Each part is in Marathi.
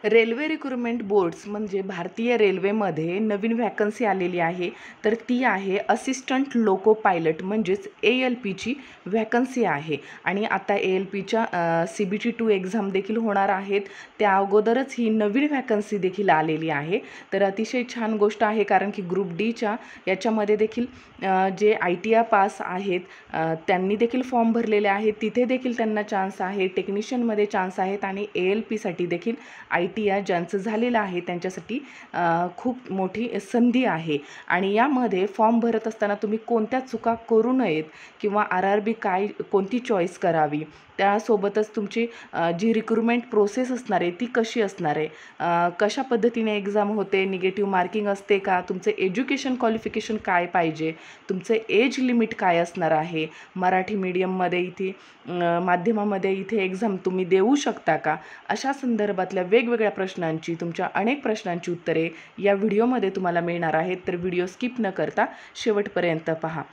रेल्वे रिक्रुटमेंट बोर्ड्स म्हणजे भारतीय रेल्वेमध्ये नवीन व्हॅकन्सी आलेली आहे. तर ती आहे असिस्टंट लोको पायलट म्हणजेच ALPची व्हॅकन्सी आहे. आणि आता ALPच्या CBT2 एक्झाम देखील होणार आहेत. त्या अगोदरच ही नवीन व्हॅकन्सी देखील आलेली आहे. तर अतिशय छान गोष्ट आहे, कारण की ग्रुप डीच्या याच्यामध्ये देखील जे ITI पास आहेत त्यांनी देखील फॉर्म भरलेले आहेत. तिथे देखील त्यांना चान्स आहे. टेक्निशियनमध्ये चान्स आहेत आणि ALPसाठी देखील ITI ज्यांचं झालेलं आहे त्यांच्यासाठी खूप मोठी संधी आहे. आणि यामध्ये फॉर्म भरत असताना तुम्ही कोणत्या चुका करू नयेत किंवा RRB कोणती चॉईस करावी, त्यासोबतच तुमची जी रिक्रुटमेंट प्रोसेस असणार आहे ती कशी असणार आहे, कशा पद्धतीने एक्झाम होते, निगेटिव्ह मार्किंग असते का, तुमचं एज्युकेशन क्वालिफिकेशन काय पाहिजे, तुमचं एज लिमिट काय असणार आहे, मराठी मीडियममध्ये इथे माध्यमामध्ये इथे एक्झाम तुम्ही देऊ शकता का, अशा संदर्भातल्या वेगवेगळ्या प्रश्नांची, तुमच्या अनेक प्रश्नांची उत्तरे या व्हिडिओमध्ये तुम्हाला मिळणार आहेत. तर व्हिडिओ स्किप न करता शेवटपर्यंत पहा.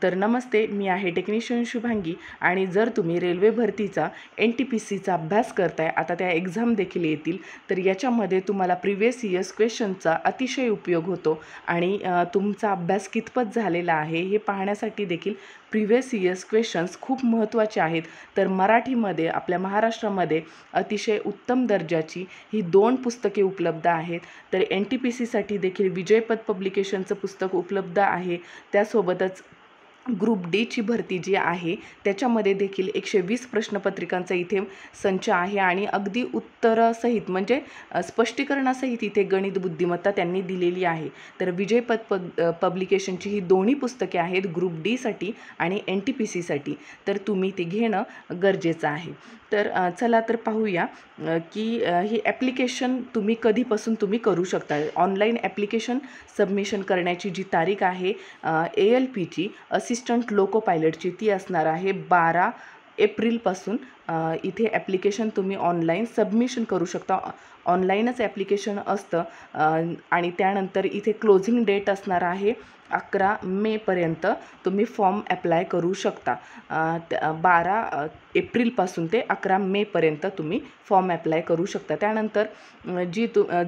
तर नमस्ते, मी आहे टेक्निशियन शुभांगी. आणि जर तुम्ही रेल्वे भरतीचा NTPCचा अभ्यास करताय, आता त्या एक्झाम देखील येतील, तर याच्यामध्ये तुम्हाला प्रिव्हियस इयर्स क्वेश्चनचा अतिशय उपयोग होतो. आणि तुमचा अभ्यास कितपत झालेला आहे हे पाहण्यासाठी देखील प्रिव्हियस इयर्स क्वेश्चन्स खूप महत्त्वाचे आहेत. तर मराठीमध्ये आपल्या महाराष्ट्रामध्ये अतिशय उत्तम दर्जाची ही 2 पुस्तके उपलब्ध आहेत. तर NTPCसाठी देखील विजयपथ पब्लिकेशनचं पुस्तक उपलब्ध आहे. त्यासोबतच ग्रुप डीची भरती जी आहे त्याच्यामध्ये देखील 120 प्रश्नपत्रिकांचा इथे संच आहे. आणि अगदी उत्तरासहित म्हणजे स्पष्टीकरणासहित इथे गणित बुद्धिमत्ता त्यांनी दिलेली आहे. तर विजयपथ पब्लिकेशनची ही दोन्ही पुस्तके आहेत ग्रुप डीसाठी आणि NTPCसाठी. तर तुम्ही ती घेणं गरजेचं आहे. तर चला तर पाहूया की ही ॲप्लिकेशन तुम्ही कधीपासून तुम्ही करू शकता. ऑनलाईन ॲप्लिकेशन सबमिशन करण्याची जी तारीख आहे ALPची असिस्टंट लोको पायलटची ती असणार आहे 12 एप्रिलपासून. इथे ॲप्लिकेशन तुम्ही ऑनलाईन सबमिशन करू शकता. ऑनलाईनच ॲप्लिकेशन असतं. आणि त्यानंतर इथे क्लोजिंग डेट असणार आहे 11 मेपर्यंत तुम्ही फॉर्म ॲप्लाय करू शकता. 12 एप्रिलपासून ते 11 मेपर्यंत तुम्ही फॉर्म ॲप्लाय करू शकता. त्यानंतर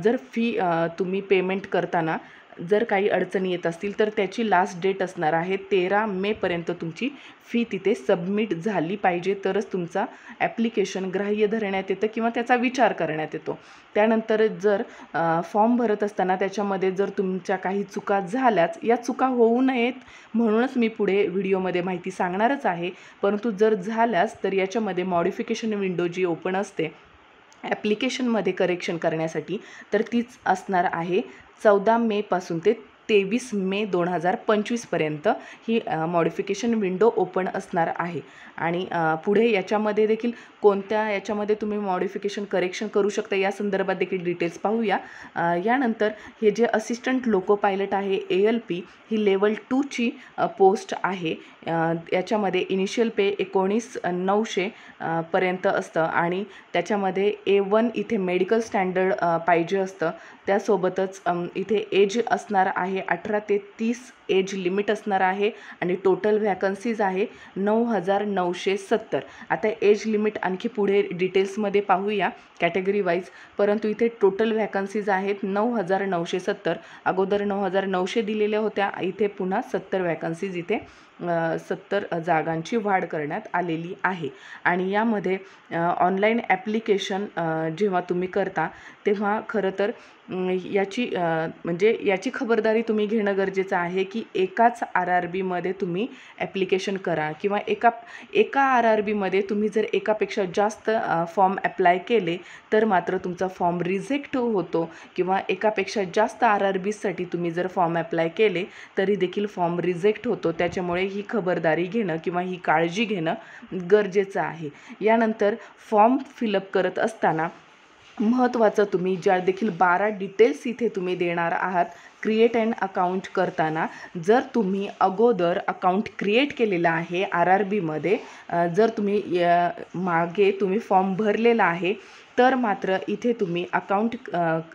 जर फी तुम्ही पेमेंट करताना जर काही अडचणी येत असतील तर त्याची लास्ट डेट असणार आहे 13 मेपर्यंत तुमची फी तिथे सबमिट झाली पाहिजे, तरच तुमचा ॲप्लिकेशन ग्राह्य धरण्यात येतं किंवा त्याचा विचार करण्यात येतो. त्यानंतर जर फॉर्म भरत असताना त्याच्यामध्ये जर तुमच्या काही चुका झाल्याच, या चुका होऊ नयेत म्हणूनच मी पुढे व्हिडिओमध्ये माहिती सांगणारच आहे, परंतु जर झाल्यास तर याच्यामध्ये मॉडिफिकेशन विंडो जी ओपन असते ॲप्लिकेशनमध्ये करेक्शन करण्यासाठी, तर तीच असणार आहे 14 मेपासून ते 23 मे 2025पर्यंत ही मॉडिफिकेशन विंडो ओपन असणार आहे. आणि पुढे याच्यामध्ये देखील कोणत्या याच्यामध्ये तुम्ही मॉडिफिकेशन करेक्शन करू शकता या संदर्भात देखील डिटेल्स पाहूया. यानंतर हे जे असिस्टंट लोको पायलट आहे ALP ही लेवल 2ची पोस्ट आहे. याच्यामध्ये इनिशियल पे 19,900 पर्यंत असतं आणि त्याच्यामध्ये A1 इथे मेडिकल स्टँडर्ड पाहिजे असतं. त्यासोबतच इथे एज असणार आहे 18 ते 30 एज लिमिट असणार आहे. आणि टोटल व्हॅकन्सीज आहे 9,970. आता एज लिमिट आणखी पुढे डिटेल्समध्ये पाहूया कॅटेगरी वाईज, परंतु इथे टोटल व्हॅकन्सीज आहेत 9,970. अगोदर 9,900 दिलेल्या होत्या, इथे पुन्हा 70 व्हॅकन्सीज इथे 70 जागांची वाढ करण्यात आलेली आहे. आणि यामध्ये ऑनलाईन ॲप्लिकेशन जेव्हा तुम्ही करता तेव्हा खरं तर याची खबरदारी तुम्ही घेणं गरजेचं आहे की एकाच RRBमध्ये तुम्ही ॲप्लिकेशन करा किंवा एका RRBमध्ये तुम्ही जर एकापेक्षा जास्त फॉर्म ॲप्लाय केले तर मात्र तुमचा फॉर्म रिजेक्ट होतो. किंवा एकापेक्षा जास्त RRBसाठी तुम्ही जर फॉर्म ॲप्लाय केले तरी देखील फॉर्म रिजेक्ट होतो. त्याच्यामुळे ही खबरदारी घेणं किंवा ही काळजी घेणं गरजेचं आहे. यानंतर फॉर्म फिलअप करत असताना महत्त्वाचं तुम्ही ज्या देखील 12 डिटेल्स इथे तुम्ही देणार आहात क्रिएट अँड अकाउंट करताना, जर तुम्ही अगोदर अकाउंट क्रिएट केलेलं आहे RRBमध्ये, जर तुम्ही मागे तुम्ही फॉर्म भरलेला आहे तर मात्र इथे तुम्ही अकाउंट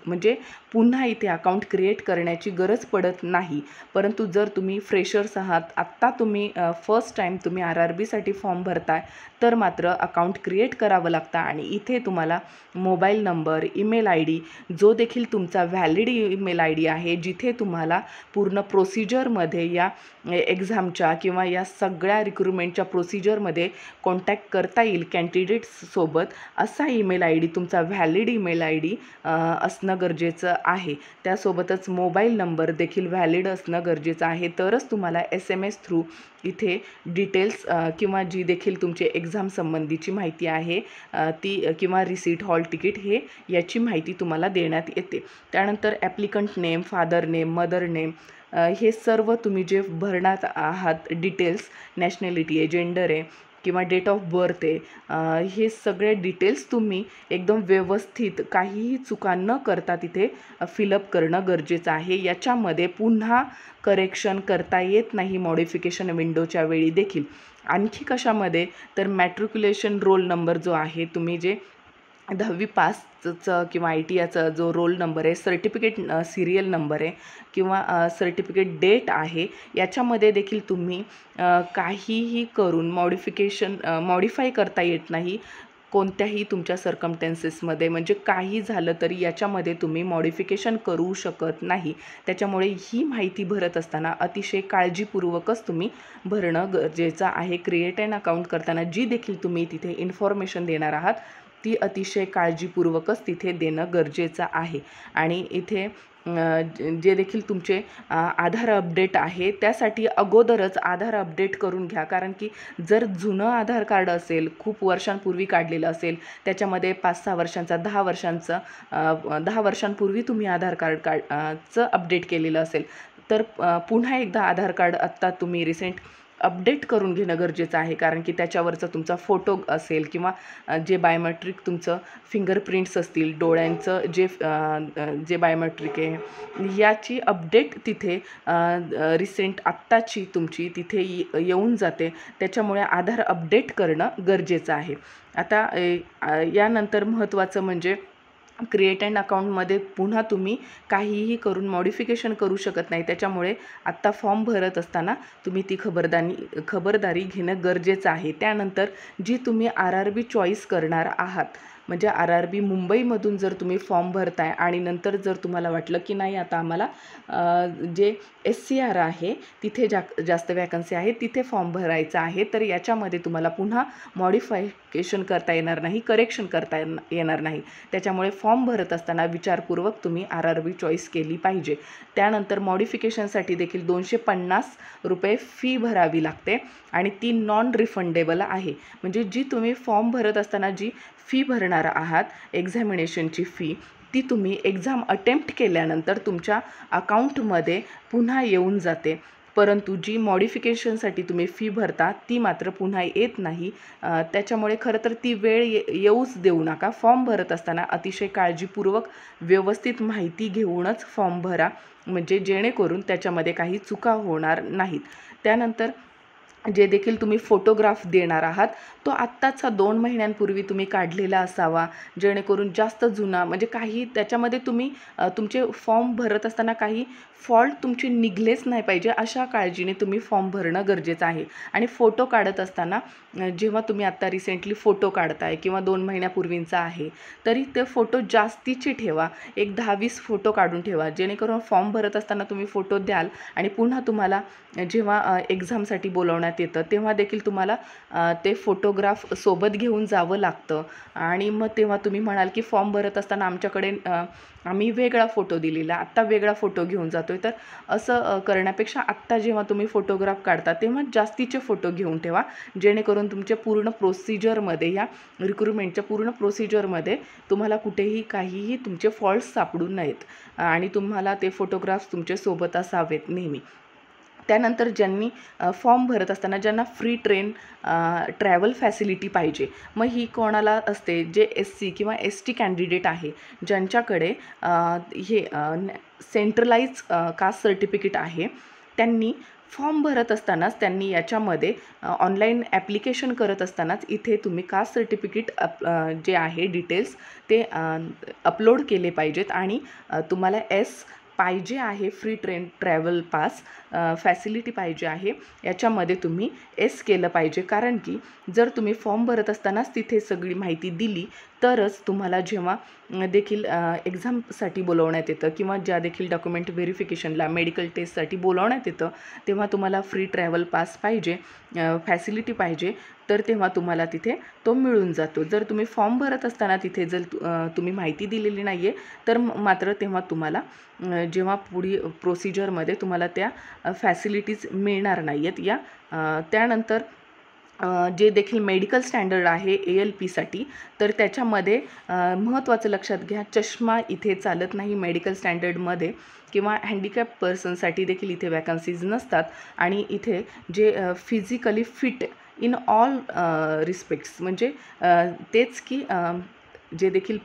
म्हणजे पुन्हा इथे अकाउंट क्रिएट करण्याची गरज पडत नाही. परंतु जर तुम्ही फ्रेशर्स आहात, आत्ता तुम्ही फर्स्ट टाईम तुम्ही RRBसाठी फॉर्म भरताय, तर मात्र अकाउंट क्रिएट करावं लागतं आणि इथे तुम्हाला mobile number, email I D, जो देखील तुमचा व्हॅलिड ईमेल आय डी आहे, जिथे तुम्हाला पूर्ण प्रोसिजरमध्ये या एक्झामच्या किंवा या सगळ्या रिक्रुटमेंटच्या प्रोसिजरमध्ये कॉन्टॅक्ट करता येईल कॅन्डिडेट्ससोबत, असा ईमेल आय डी, तुमचा व्हॅलिड ईमेल आय डी असणं गरजेचं आहे. त्यासोबतच मोबाईल नंबर देखील व्हॅलिड असणं गरजेचं आहे. तरच तुम्हाला SMS थ्रू इथे डिटेल्स किंवा जी देखील तुमची एक्झाम संबंधीची माहिती आहे ती किंवा रिसीट, हॉल तिकीट हे याची माहिती तुम्हाला देण्यात येते. त्यानंतर applicant name, father name, mother name, हे सर्व तुम्ही जे भरणार आहात डिटेल्स, नॅशनॅलिटी आहे, जेंडर आहे किंवा डेट ऑफ बर्थ आहे, हे सगळे डिटेल्स तुम्ही एकदम व्यवस्थित काहीही चुका न करता तिथे फिलअप करणं गरजेचं आहे. याच्यामध्ये पुन्हा करेक्शन करता येत नाही मॉडिफिकेशन विंडोच्या वेळी देखील. आणखी कशामध्ये, तर मॅट्रिक्युलेशन रोल नंबर जो आहे, तुम्ही जे 10वी पासचं किंवा ITIचा जो रोल नंबर आहे, सर्टिफिकेट सिरियल नंबर आहे किंवा सर्टिफिकेट डेट आहे, याच्यामध्ये देखील तुम्ही काहीही करून मॉडिफाय करता येत नाही कोणत्याही तुमच्या सर्कमस्टन्सेसमध्ये. म्हणजे काही झालं तरी याच्यामध्ये तुम्ही मॉडिफिकेशन करू शकत नाही. त्याच्यामुळे ही माहिती भरत असताना अतिशय काळजीपूर्वकच तुम्ही भरणं गरजेचं आहे. क्रिएट अन अकाउंट करताना जी देखील तुम्ही तिथे इन्फॉर्मेशन देणार आहात ती अतिशय काळजीपूर्वकच तिथे देणं गरजेचं आहे. आणि इथे जे देखील तुमचे आधार अपडेट आहे त्यासाठी अगोदरच आधार अपडेट करून घ्या. कारण की जर जुनं आधार कार्ड असेल, खूप वर्षांपूर्वी काढलेलं असेल, त्याच्यामध्ये 5-6 वर्षांचा, 10 वर्षांपूर्वी तुम्ही आधार कार्डचं अपडेट केलेलं असेल, तर पुन्हा एकदा आधार कार्ड आत्ता तुम्ही रिसेंट अपडेट करून घेणं गरजेचं आहे. कारण की त्याच्यावरचा तुमचा फोटो असेल किंवा जे बायोमेट्रिक तुमचं फिंगरप्रिंट्स असतील, डोळ्यांचं जे बायोमेट्रिक आहे, याची अपडेट तिथे रिसेंट आत्ताची तुमची तिथे येऊन जाते. त्याच्यामुळे आधार अपडेट करणं गरजेचं आहे. आता यानंतर महत्त्वाचं म्हणजे क्रिएट अँड अकाउंटमध्ये पुन्हा तुम्ही काहीही करून मॉडिफिकेशन करू शकत नाही. त्याच्यामुळे आत्ता फॉर्म भरत असताना तुम्ही ती खबरदारी घेणं गरजेचं आहे. त्यानंतर जी तुम्ही RRB चॉईस करणार आहात, म्हणजे RRB मुंबईमधून जर तुम्ही फॉर्म भरताय आणि नंतर जर तुम्हाला वाटलं की नाही आता आम्हाला जे SCR आहे तिथे जास्त वॅकन्सी आहे तिथे फॉर्म भरायचा आहे, तर याच्यामध्ये तुम्हाला पुन्हा मॉडिफिकेशन करता येणार नाही, करेक्शन करता येणार नाही. त्याच्यामुळे फॉर्म भरत असताना विचारपूर्वक तुम्ही RRB चॉईस केली पाहिजे. त्यानंतर मॉडिफिकेशनसाठी देखील 250 रुपये फी भरावी लागते आणि ती नॉन रिफंडेबल आहे. म्हणजे जी तुम्ही फॉर्म भरत असताना जी फी भरणार आहात, एक्झामिनेशनची फी, ती तुम्ही एक्झाम अटेम्प्ट केल्यानंतर तुमच्या अकाउंटमध्ये पुन्हा येऊन जाते. परंतु जी मॉडिफिकेशनसाठी तुम्ही फी भरता ती मात्र पुन्हा येत नाही. त्याच्यामुळे खरं तर ती वेळ येऊच देऊ नका. फॉर्म भरत असताना अतिशय काळजीपूर्वक व्यवस्थित माहिती घेऊनच फॉर्म भरा, म्हणजे जेणेकरून त्याच्यामध्ये काही चुका होणार नाहीत. त्यानंतर जे देखील तुम्ही फोटोग्राफ देणार आहात तो आत्ताचा 2 महिन्यांपूर्वी तुम्ही काढलेला असावा, जेणेकरून जास्त जुना म्हणजे काही त्याच्यामध्ये तुम्ही तुमचे फॉर्म भरत असताना काही फॉल्ट तुमचे निघलेच नाही पाहिजे, अशा काळजीने तुम्ही फॉर्म भरणं गरजेचं आहे. आणि फोटो काढत असताना जेव्हा तुम्ही आत्ता रिसेंटली फोटो काढताय किंवा 2 महिन्यापूर्वींचा आहे, तरी ते फोटो जास्तीचे ठेवा. एक 10-20 फोटो काढून ठेवा, जेणेकरून फॉर्म भरत असताना तुम्ही फोटो द्याल आणि पुन्हा तुम्हाला जेव्हा एक्झामसाठी बोलवण्यात येतं तेव्हा देखील तुम्हाला ते फोटोग्राफ सोबत घेऊन जावं लागतं. आणि मग तेव्हा तुम्ही म्हणाल की फॉर्म भरत असताना आमच्याकडे आम्ही वेगळा फोटो दिलेला, आत्ता वेगळा फोटो घेऊन जातोय. तर असं करण्यापेक्षा आत्ता जेव्हा तुम्ही फोटोग्राफ काढता तेव्हा जास्तीचे फोटो घेऊन ठेवा, जेणेकरून तुमच्या पूर्ण प्रोसिजरमध्ये, या रिक्रुटमेंटच्या पूर्ण प्रोसिजरमध्ये तुम्हाला कुठेही काहीही तुमचे फॉल्ट्स सापडू नयेत आणि तुम्हाला ते फोटोग्राफ्स तुमच्या सोबत असावेत नेहमी. त्यानंतर ज्यांनी फॉर्म भरत असताना ज्यांना फ्री ट्रॅव्हल फॅसिलिटी पाहिजे, मग ही कोणाला असते, जे SC किंवा ST कॅन्डिडेट आहे, ज्यांच्याकडे हे सेंट्रलाइज कास्ट सर्टिफिकेट आहे, त्यांनी फॉर्म भरत असतानाच त्यांनी याच्यामध्ये ऑनलाईन ॲप्लिकेशन करत असतानाच इथे तुम्ही कास्ट सर्टिफिकेट जे आहे डिटेल्स ते अपलोड केले पाहिजेत आणि तुम्हाला पाहिजे आहे फ्री ट्रॅव्हल पास फॅसिलिटी पाहिजे आहे, याच्यामध्ये तुम्ही येस केलं पाहिजे. कारण की जर तुम्ही फॉर्म भरत असतानाच तिथे सगळी माहिती दिली तरच तुम्हाला जेव्हा देखील एक्झामसाठी बोलवण्यात येतं किंवा ज्या देखील डॉक्युमेंट व्हेरिफिकेशनला मेडिकल टेस्टसाठी बोलवण्यात येतं तेव्हा तुम्हाला फ्री ट्रॅव्हल पास पाहिजे, फॅसिलिटी पाहिजे, तर तेव्हा तुम्हाला तिथे तो मिळून जातो. जर तुम्ही फॉर्म भरत असताना तिथे जर तुम्ही माहिती दिलेली नाही आहे तर मात्र तेव्हा तुम्हाला जेव्हा पुढील प्रोसिजरमध्ये तुम्हाला त्या फॅसिलिटीज मिळणार नाही आहेत. त्यानंतर जे देखील मेडिकल स्टँडर्ड आहे ALPसाठी, तर त्याच्यामध्ये महत्त्वाचं लक्षात घ्या, चष्मा इथे चालत नाही मेडिकल स्टँडर्डमध्ये, किंवा हँडिकॅप पर्सनसाठी देखील इथे वॅकन्सीज नसतात. आणि इथे जे physically fit in all respects, म्हणजे तेच की जे देखील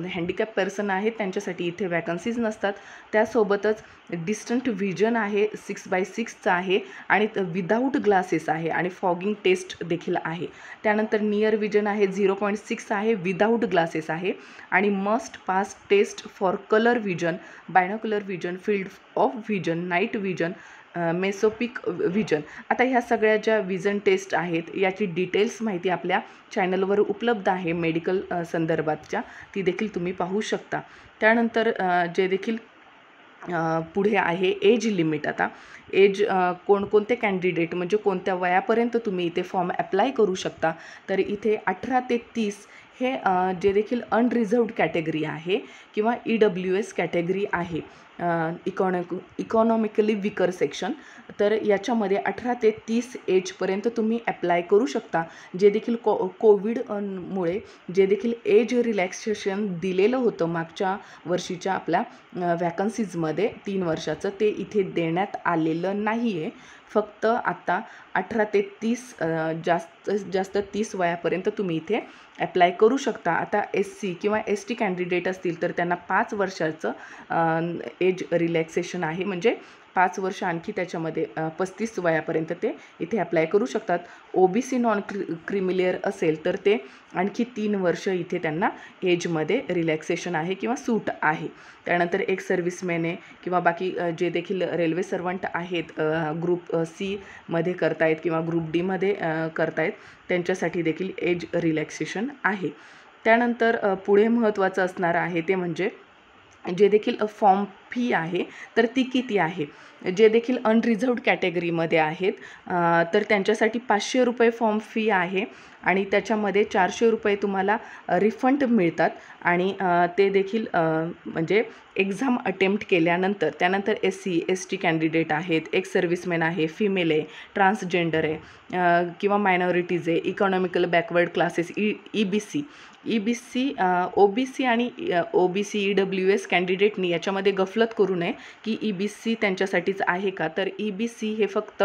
हँडिकॅप पर्सन आहेत त्यांच्यासाठी इथे वॅकन्सीज नसतात. त्यासोबतच डिस्टंट व्हिजन आहे 6x6चं आहे आणि विदाऊट ग्लासेस आहे आणि फॉगिंग टेस्ट देखील आहे. त्यानंतर नियर विजन आहे 0.6 आहे, विदाऊट ग्लासेस आहे आणि must pass test for colour vision, binocular vision, field of vision, night vision, mesopic vision. आता ह्या सगळ्या ज्या विजन टेस्ट आहेत याची डिटेल्स माहिती आपल्या चॅनलवर उपलब्ध आहे मेडिकल संदर्भातच्या, ती देखील तुम्ही पाहू शकता. त्यानंतर जे देखील पुढे आहे एज लिमिट. आता एज कोणकोणते कॅन्डिडेट म्हणजे कोणत्या वयापर्यंत तुम्ही इथे फॉर्म अप्लाय करू शकता, तर इथे 18 ते 30 हे जे देखील अनरिझर्व्ड कॅटेगरी आहे किंवा EWS कॅटेगरी आहे, इकॉनॉमिकली विकर सेक्शन, तर याच्यामध्ये 18 ते 30 एजपर्यंत तुम्ही अप्लाय करू शकता. जे देखील कोविडमुळे जे देखील एज रिलॅक्सेशन दिलेलं होतं मागच्या वर्षीच्या आपल्या वॅकन्सीजमध्ये 3 वर्षाचं, ते इथे देण्यात आलेलं नाही आहे. फक्त आत्ता 18 ते 30 जास्त 30 वयापर्यंत तुम्ही इथे अप्लाय करू शकता. आता SC किंवा ST कॅन्डिडेट असतील तर त्यांना 5 वर्षाचं एज रिलॅक्सेशन आहे, म्हणजे 5 वर्ष आणखी त्याच्यामध्ये 35 वयापर्यंत ते इथे अप्लाय करू शकतात. OBC नॉन क्रिमिलियर असेल तर ते आणखी 3 वर्ष इथे त्यांना एजमध्ये रिलॅक्सेशन आहे किंवा सूट आहे. त्यानंतर एक सर्व्हिसमॅन आहे किंवा बाकी जे देखील रेल्वे सर्वंट आहेत, ग्रुप C मध्ये करतायत किंवा ग्रुप D मध्ये करतायत, त्यांच्यासाठी देखील एज रिलॅक्सेशन आहे. त्यानंतर पुढे महत्त्वाचं असणार आहे ते म्हणजे जे देखील फॉर्म फी आहे तर ती किती आहे. जे देखील अनरिझर्व्ड कॅटेगरीमध्ये आहेत तर त्यांच्यासाठी 500 रुपये फॉर्म फी आहे आणि त्याच्यामध्ये 400 रुपये तुम्हाला रिफंड मिळतात आणि ते देखील म्हणजे एक्झाम अटेम्प्ट केल्यानंतर. त्यानंतर SC ST कॅन्डिडेट आहेत, एक सर्व्हिसमॅन आहे, फिमेल आहे, ट्रान्सजेंडर आहे किंवा मायनॉरिटीज आहे, economical backward classes EBC OBC आणि OBC EWS कॅन्डिडेटनी याच्यामध्ये गफलत करू नये की EBC त्यांच्यासाठीच आहे का, तर EBC हे फक्त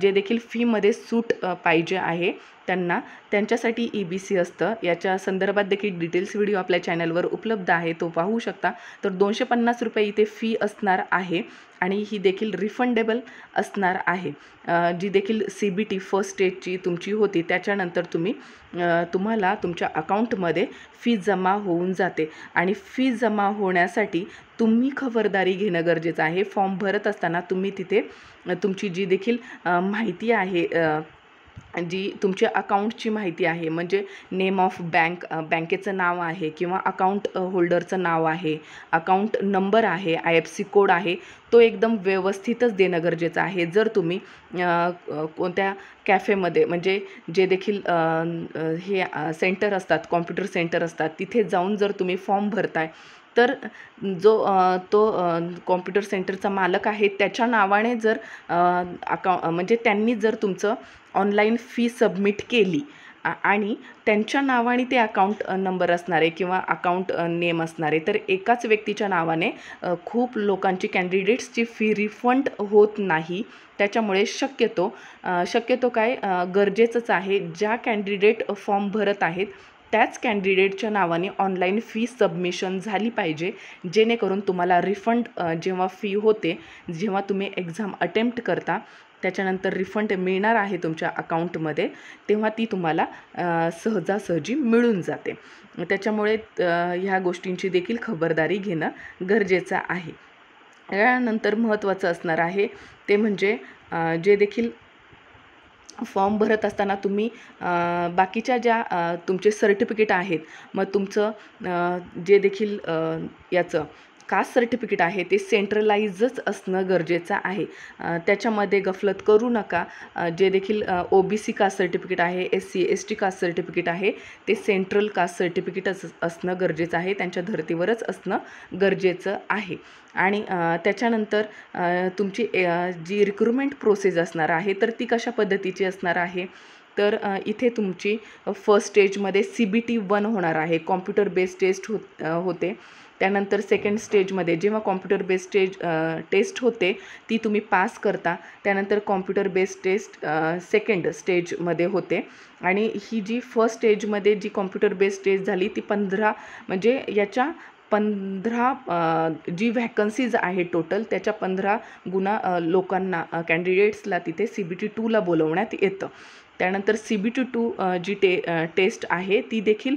जे देखील फीमध्ये सूट पाहिजे आहे त्यांच्यासाठी EBC असतं. याच्या संदर्भात देखील डिटेल्स व्हिडिओ आपल्या चॅनलवर उपलब्ध आहे, तो पाहू शकता. तर 250 रुपये इथे फी असणार आहे आणि ही देखील रिफंडेबल असणार आहे. जी देखील CBT फर्स्ट स्टेजची तुमची होती त्याच्यानंतर तुम्हाला तुमच्या अकाउंटमध्ये फी जमा होऊन जाते आणि फी जमा होण्यासाठी तुम्ही खबरदारी घेणं गरजेचं आहे. फॉर्म भरत असताना तुम्ही तिथे तुमची जी देखील माहिती आहे, जी तुमच्या अकाउंटची माहिती आहे, म्हणजे नेम ऑफ बँकेचं नाव आहे किंवा अकाउंट होल्डरचं नाव आहे, अकाउंट नंबर आहे, IFSC कोड आहे, तो एकदम व्यवस्थितच देणं गरजेचं आहे. जर तुम्ही कोणत्या कॅफेमध्ये म्हणजे जे देखील हे सेंटर असतात, कॉम्प्युटर सेंटर असतात, तिथे जाऊन जर तुम्ही फॉर्म भरताय तर तो कॉम्प्युटर सेंटरचा मालक आहे त्याच्या नावाने जर म्हणजे त्यांनी जर तुमचं ऑनलाईन फी सबमिट केली आणि त्यांच्या नावाने ते अकाउंट नंबर असणारे किंवा अकाउंट नेम असणारे, तर एकाच व्यक्तीच्या नावाने खूप लोकांची कॅन्डिडेट्सची फी रिफंड होत नाही. त्याच्यामुळे शक्यतो काय गरजेचंच आहे, ज्या कॅन्डिडेट फॉर्म भरत आहेत त्याच कॅन्डिडेटच्या नावाने ऑनलाईन फी सबमिशन झाली पाहिजे, जेणेकरून तुम्हाला रिफंड जेव्हा फी होते, जेव्हा तुम्ही एक्झाम अटेम्प्ट करता त्याच्यानंतर रिफंड मिळणार आहे तुमच्या अकाउंटमध्ये, तेव्हा ती तुम्हाला सहजासहजी मिळून जाते. त्याच्यामुळे ह्या गोष्टींची देखील खबरदारी घेणं गरजेचं आहे. यानंतर महत्त्वाचं असणार आहे ते म्हणजे जे देखील फॉर्म भरत असताना तुम्ही बाकीच्या ज्या तुमचे सर्टिफिकेट आहेत, मग तुमचं जे देखील याचं कास्ट सर्टिफिकेट आहे ते सेंट्रलाइजच असणं गरजेचं आहे. त्याच्यामध्ये गफलत करू नका. जे देखील OBC कास्ट सर्टिफिकेट आहे, SC ST कास्ट सर्टिफिकेट आहे, ते सेंट्रल कास्ट सर्टिफिकेटच असणं गरजेचं आहे, त्यांच्या धर्तीवरच असणं गरजेचं आहे. आणि त्याच्यानंतर तुमची जी रिक्रुटमेंट प्रोसेस असणार आहे तर ती कशा पद्धतीची असणार आहे, तर इथे तुमची फर्स्ट स्टेजमध्ये CBT 1 होणार आहे, कॉम्प्युटर बेस्ड टेस्ट होते. त्यानंतर सेकंड स्टेजमध्ये जेव्हा कॉम्प्युटर बेस्ड टेस्ट होते ती तुम्ही पास करता, त्यानंतर कॉम्प्युटर बेस्ड टेस्ट सेकंड स्टेजमध्ये होते. आणि ही जी फर्स्ट स्टेजमध्ये जी कॉम्प्युटर बेस्ड टेस्ट झाली ती 15 म्हणजे याच्या 15 जी व्हॅकन्सीज आहे टोटल त्याच्या 15 गुणा लोकांना कॅन्डिडेट्सला तिथे CBT 2ला बोलवण्यात येतं. त्यानंतर CBT 2 जी टेस्ट आहे ती देखील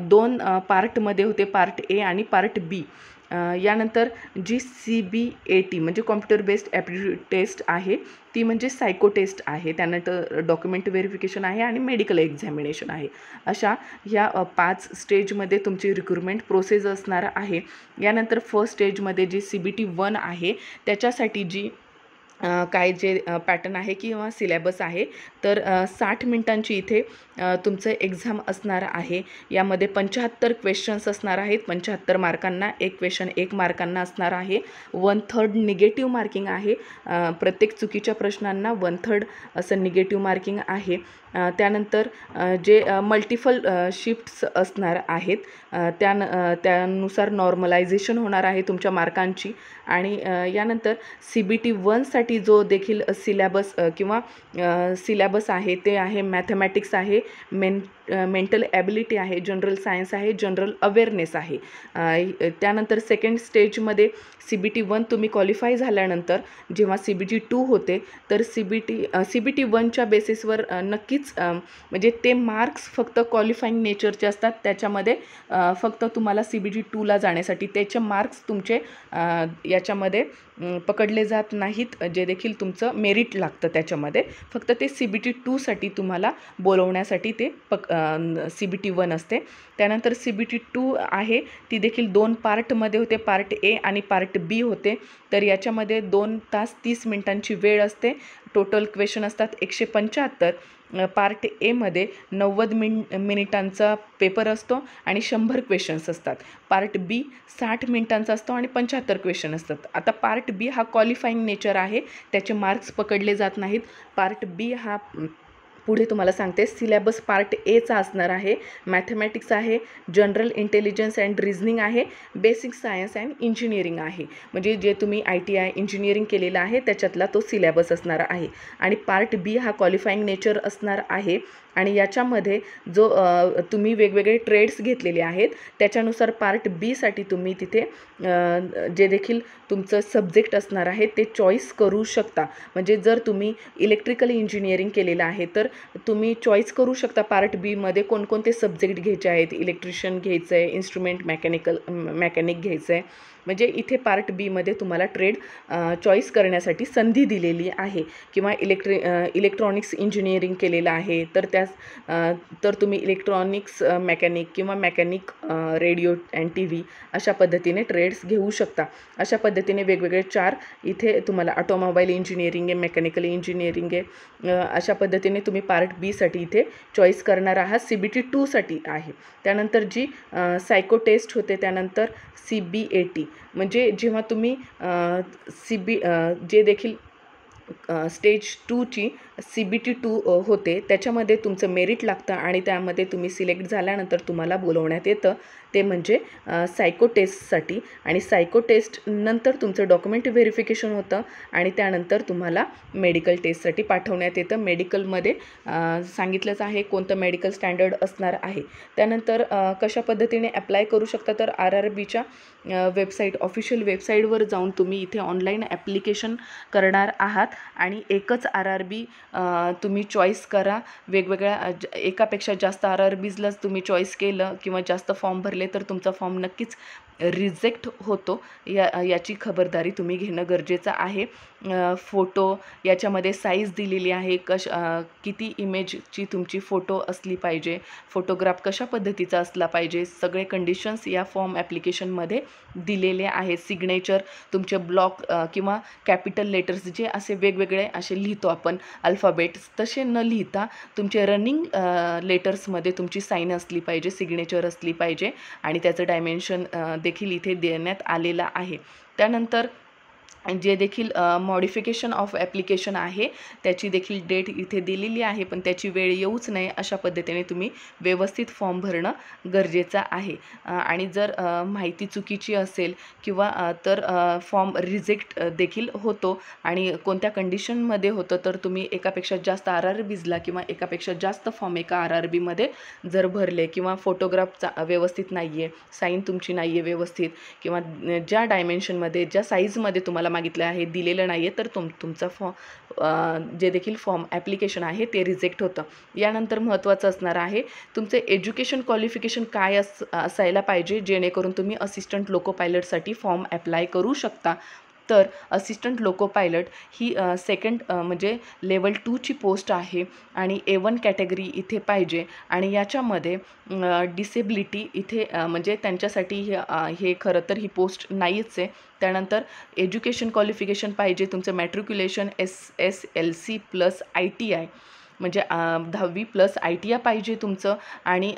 2 पार्टमध्ये होते, पार्ट A आणि पार्ट B. यानंतर जी CBAT म्हणजे कॉम्प्युटर बेस्ड ॲप्टिट्यूड टेस्ट आहे ती म्हणजे सायको टेस्ट आहे. त्यानंतर डॉक्युमेंट व्हेरिफिकेशन आहे आणि मेडिकल एक्झामिनेशन आहे. अशा ह्या 5 स्टेजमध्ये तुमची रिक्रुटमेंट प्रोसेस असणार आहे. यानंतर फर्स्ट स्टेजमध्ये जी CBT 1 आहे त्याच्यासाठी जी काय जे पॅटर्न आहे किंवा सिलेबस आहे तर 60 मिनिटांची इथे तुमचं एक्झाम असणार आहे. यामध्ये 75 क्वेश्चन्स असणार आहेत. 75 मार्कांना एक क्वेश्चन 1 मार्कांना असणार आहे. 1/3 निगेटिव्ह मार्किंग आहे. प्रत्येक चुकीच्या प्रश्नांना 1/3 असं निगेटिव्ह मार्किंग आहे. त्यानंतर जे मल्टिपल शिफ्ट्स असणार आहेत त्यानुसार नॉर्मलायझेशन होणार आहे तुमच्या मार्कांची. आणि यानंतर CBT 1साठी जो देखील सिलॅबस सिलॅबस आहे ते आहे मॅथमॅटिक्स आहे, मेंटल ॲबिलिटी आहे, जनरल सायन्स आहे, जनरल अवेअरनेस आहे. त्यानंतर सेकंड स्टेजमध्ये CBT 1 तुम्ही क्वालिफाय झाल्यानंतर जेव्हा CBT 2 होते तर CBT 1च्या बेसिसवर नक्कीच म्हणजे ते मार्क्स फक्त क्वालिफाईंग नेचरचे असतात. त्याच्यामध्ये फक्त तुम्हाला CBT 2ला जाण्यासाठी त्याचे मार्क्स तुमचे याच्यामध्ये पकडले जात नाहीत. जे देखील तुमचं मेरिट लागतं त्याच्यामध्ये फक्त ते CBT 2साठी तुम्हाला बोलवण्यासाठी ते CBT 1 असते. त्यानंतर CBT 2 आहे ती देखील 2 पार्टमध्ये होते, पार्ट A आणि पार्ट B होते. तर याच्यामध्ये 2 तास 30 मिनिटांची वेळ असते. टोटल क्वेश्चन असतात 175. पार्ट Aमध्ये 90 मिनिटांचा पेपर असतो आणि 100 क्वेश्चन्स असतात. पार्ट B 60 मिनिटांचा असतो आणि 75 क्वेश्चन असतात. आता पार्ट B हा क्वालिफाईंग नेचर आहे, त्याचे मार्क्स पकडले जात नाहीत. पार्ट B हा पुढे तुम्हाला सांगते सिलॅबस पार्ट Aचा असणार आहे. मॅथमॅटिक्स आहे, जनरल इंटेलिजन्स अँड रिझनिंग आहे, बेसिक सायन्स अँड इंजिनिअरिंग आहे. म्हणजे जे तुम्ही ITI इंजिनिअरिंग केलेलं आहे त्याच्यातला तो सिलॅबस असणार आहे. आणि पार्ट B हा क्वालिफाईंग नेचर असणार आहे. आणि याच्यामध्ये जो तुम्ही वेगवेगळे ट्रेड्स घेतलेले आहेत त्याच्यानुसार पार्ट Bसाठी तुम्ही तिथे जे देखील तुमचं सब्जेक्ट असणार आहे ते चॉईस करू शकता. म्हणजे जर तुम्ही इलेक्ट्रिकल इंजिनिअरिंग केलेलं आहे तर तुम्ही चॉईस करू शकता पार्ट Bमध्ये कोणकोणते सब्जेक्ट घ्यायचे आहेत. इलेक्ट्रिशियन घ्यायचं आहे, इन्स्ट्रुमेंट मॅकॅनिक घ्यायचं आहे. म्हणजे इथे पार्ट Bमध्ये तुम्हाला ट्रेड चॉईस करण्यासाठी संधी दिलेली आहे. किंवा इलेक्ट्रॉनिक्स इंजिनिअरिंग केलेलं आहे तर तुम्ही इलेक्ट्रॉनिक्स मॅकॅनिक किंवा मॅकॅनिक रेडिओ अँड TV अशा पद्धतीने ट्रेड्स घेऊ शकता. अशा पद्धतीने वेगवेगळे 4 इथे तुम्हाला ऑटोमोबाईल इंजिनिअरिंग आहे, मेकॅनिकल इंजिनिअरिंग आहे. अशा पद्धतीने तुम्ही पार्ट Bसाठी इथे चॉईस करणार आहात. CBT 2साठी आहे. त्यानंतर जी सायको टेस्ट होते त्यानंतर CBAT म्हणजे जेव्हा तुम्ही जे देखील स्टेज 2ची CBT 2 होते त्याच्यामध्ये तुमचं मेरिट लागतं आणि त्यामध्ये तुम्ही सिलेक्ट झाल्यानंतर तुम्हाला बोलवण्यात येतं ते म्हणजे सायको टेस्टसाठी. आणि सायको टेस्ट नंतर तुमचं डॉक्युमेंट व्हेरिफिकेशन होतं आणि त्यानंतर तुम्हाला मेडिकल टेस्टसाठी पाठवण्यात येतं. मेडिकलमध्ये सांगितलंच आहे कोणतं मेडिकल स्टँडर्ड असणार आहे. त्यानंतर कशा पद्धतीने अप्लाय करू शकता तर RRBच्या वेबसाईट ऑफिशियल वेबसाईटवर जाऊन तुम्ही इथे ऑनलाईन ॲप्लिकेशन करणार आहात आणि एकच RRB तुम्ही चॉईस करा. वेगवेगळ्या एकापेक्षा जास्त RRBजलाच तुम्ही चॉईस केलं किंवा जास्त फॉर्म भरले तर तुमचा फॉर्म नक्कीच रिजेक्ट होतो याची खबरदारी तुम्ही घेणं गरजेचं आहे. फोटो याच्यामध्ये साईज दिलेली आहे, किती इमेजची तुमची फोटो असली पाहिजे, फोटोग्राफ कशा पद्धतीचा असला पाहिजे, सगळे कंडिशन्स या फॉर्म ॲप्लिकेशनमध्ये दिलेले आहेत. सिग्नेचर तुमचे ब्लॉक किंवा कॅपिटल लेटर्स जे असे वेगवेगळे असे लिहितो आपण अल्फाबेट्स, तसे न लिहिता तुमचे रनिंग लेटर्समध्ये तुमची साईन असली पाहिजे, सिग्नेचर असली पाहिजे आणि त्याचं डायमेन्शन देखील इथे देण्यात आलेलं आहे. त्यानंतर जे देखील मॉडिफिकेशन ऑफ ॲप्लिकेशन आहे त्याची देखील डेट इथे दिलेली आहे, पण त्याची वेळ येऊच नये अशा पद्धतीने तुम्ही व्यवस्थित फॉर्म भरणं गरजेचं आहे. आणि जर माहिती चुकीची असेल किंवा तर फॉर्म रिजेक्ट देखील होतो. आणि कोणत्या कंडिशनमध्ये होतं तर तुम्ही एकापेक्षा जास्त RRBजला किंवा एकापेक्षा जास्त फॉर्म एका RRBमध्ये जर भरले किंवा फोटोग्राफ व्यवस्थित नाही आहे, साईन तुमची नाही आहे व्यवस्थित, किंवा ज्या डायमेन्शनमध्ये ज्या साईजमध्ये तुम्हाला मागितलं आहे दिलेलं नाही आहे, तर तुमचा जे देखील फॉर्म ॲप्लिकेशन आहे ते रिजेक्ट होतं. यानंतर महत्त्वाचं असणार आहे तुमचे एज्युकेशन क्वालिफिकेशन काय असायला पाहिजे, जेणेकरून तुम्ही असिस्टंट लोको पायलटसाठी फॉर्म ॲप्लाय करू शकता. तर असिस्टंट लोको पायलट ही सेकंड म्हणजे लेवल 2ची पोस्ट आहे आणि A1 कॅटेगरी इथे पाहिजे. आणि याच्यामध्ये डिसेबिलिटी इथे म्हणजे त्यांच्यासाठी हे खरं तर ही पोस्ट नाहीच आहे. त्यानंतर एज्युकेशन क्वालिफिकेशन पाहिजे तुमचं मॅट्रिक्युलेशन SSLC प्लस ITI म्हणजे 10वी प्लस ITI पाहिजे तुमचं. आणि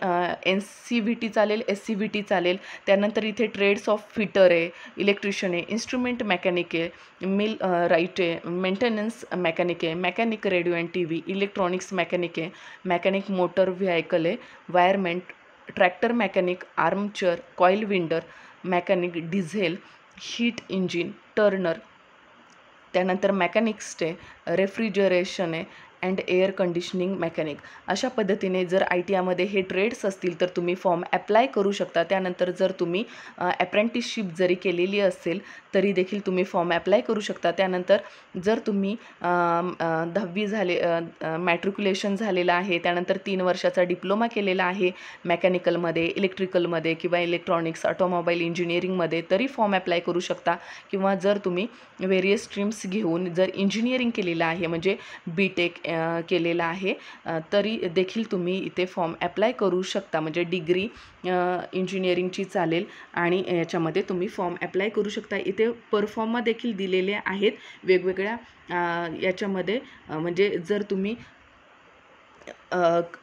NCVT चालेल, SCVT चालेल. त्यानंतर इथे ट्रेड्स ऑफ फिटर आहे, इलेक्ट्रिशियन आहे, इन्स्ट्रुमेंट मेकॅनिक आहे, मिल राईट आहे, मेंटेनन्स मेकॅनिक आहे, mechanic radio and TV, electronics mechanic आहे, मेकॅनिक मोटर व्हेकल आहे, wireman, tractor mechanic, armature, coil winder, mechanic diesel, heat engine, turner. त्यानंतर मेकॅनिक्स आहे, रेफ्रिजरेशन आहे अँड एअर कंडिशनिंग मेकॅनिक. अशा पद्धतीने जर ITIमध्ये हे ट्रेड्स असतील तर तुम्ही फॉर्म ॲप्लाय करू शकता. त्यानंतर जर तुम्ही अप्रेंटिसशिप जरी केलेली असेल तरी देखील तुम्ही फॉर्म ॲप्लाय करू शकता. त्यानंतर जर तुम्ही 10वी मॅट्रिक्युलेशन झालेलं आहे, त्यानंतर 3 वर्षाचा डिप्लोमा केलेला आहे मेकॅनिकलमध्ये, इलेक्ट्रिकलमध्ये किंवा इलेक्ट्रॉनिक्स, ऑटोमोबाईल इंजिनिअरिंगमध्ये, तरी फॉर्म ॲप्लाय करू शकता. किंवा जर तुम्ही व्हेरियस स्ट्रीम्स घेऊन जर इंजिनिअरिंग केलेलं आहे म्हणजे BTech केलेला आहे तरी देखील तुम्ही इथे फॉर्म ॲप्लाय करू शकता. म्हणजे डिग्री इंजिनिअरिंगची चालेल आणि याच्यामध्ये तुम्ही फॉर्म ॲप्लाय करू शकता. इथे परफॉर्मा देखील दिलेले आहेत वेगवेगळ्या याच्यामध्ये. म्हणजे जर तुम्ही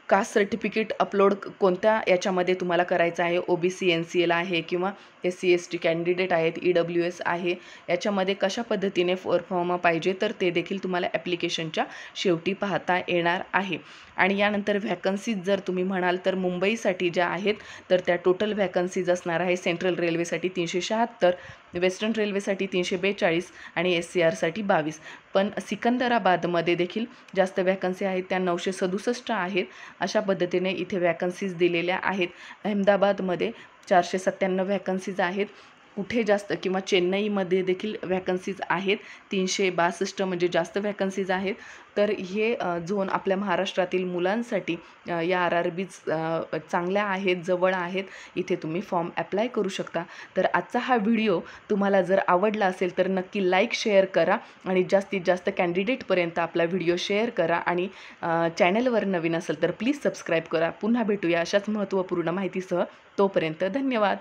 कास्ट सर्टिफिकेट अपलोड कोणत्या याच्यामध्ये तुम्हाला करायचं आहे, OBC NCL आहे किंवा SC ST कॅन्डिडेट आहेत, EWS आहे, याच्यामध्ये कशा पद्धतीने परफॉर्मा पाहिजे तर ते देखील तुम्हाला ॲप्लिकेशनच्या शेवटी पाहता येणार आहे. आणि यानंतर व्हॅकन्सीज जर तुम्ही म्हणाल तर मुंबईसाठी ज्या आहेत तर त्या टोटल व्हॅकन्सीज असणार आहे. सेंट्रल रेल्वेसाठी 376, वेस्टर्न रेल्वेसाठी 342 आणि SCRसाठी 22. पण सिकंदराबादमध्ये देखील जास्त व्हॅकन्सी आहेत, त्या 967 आहेत. अशा पद्धतीने इथे व्हॅकन्सीज दिलेल्या आहेत. अहमदाबादमध्ये 497 व्हॅकन्सीज आहेत. कुठे जास्त किंवा चेन्नईमध्ये देखील व्हॅकन्सीज आहेत 362 म्हणजे जास्त व्हॅकन्सीज आहेत. तर हे झोन आपल्या महाराष्ट्रातील मुलांसाठी या RRBज चांगल्या आहेत, जवळ आहेत. इथे तुम्ही फॉर्म ॲप्लाय करू शकता. तर आजचा हा व्हिडिओ तुम्हाला जर आवडला असेल तर नक्की लाईक शेअर करा आणि जास्तीत जास्त कॅन्डिडेटपर्यंत आपला व्हिडिओ शेअर करा. आणि चॅनलवर नवीन असेल तर प्लीज सबस्क्राईब करा. पुन्हा भेटूया अशाच महत्त्वपूर्ण माहितीसह. तोपर्यंत धन्यवाद.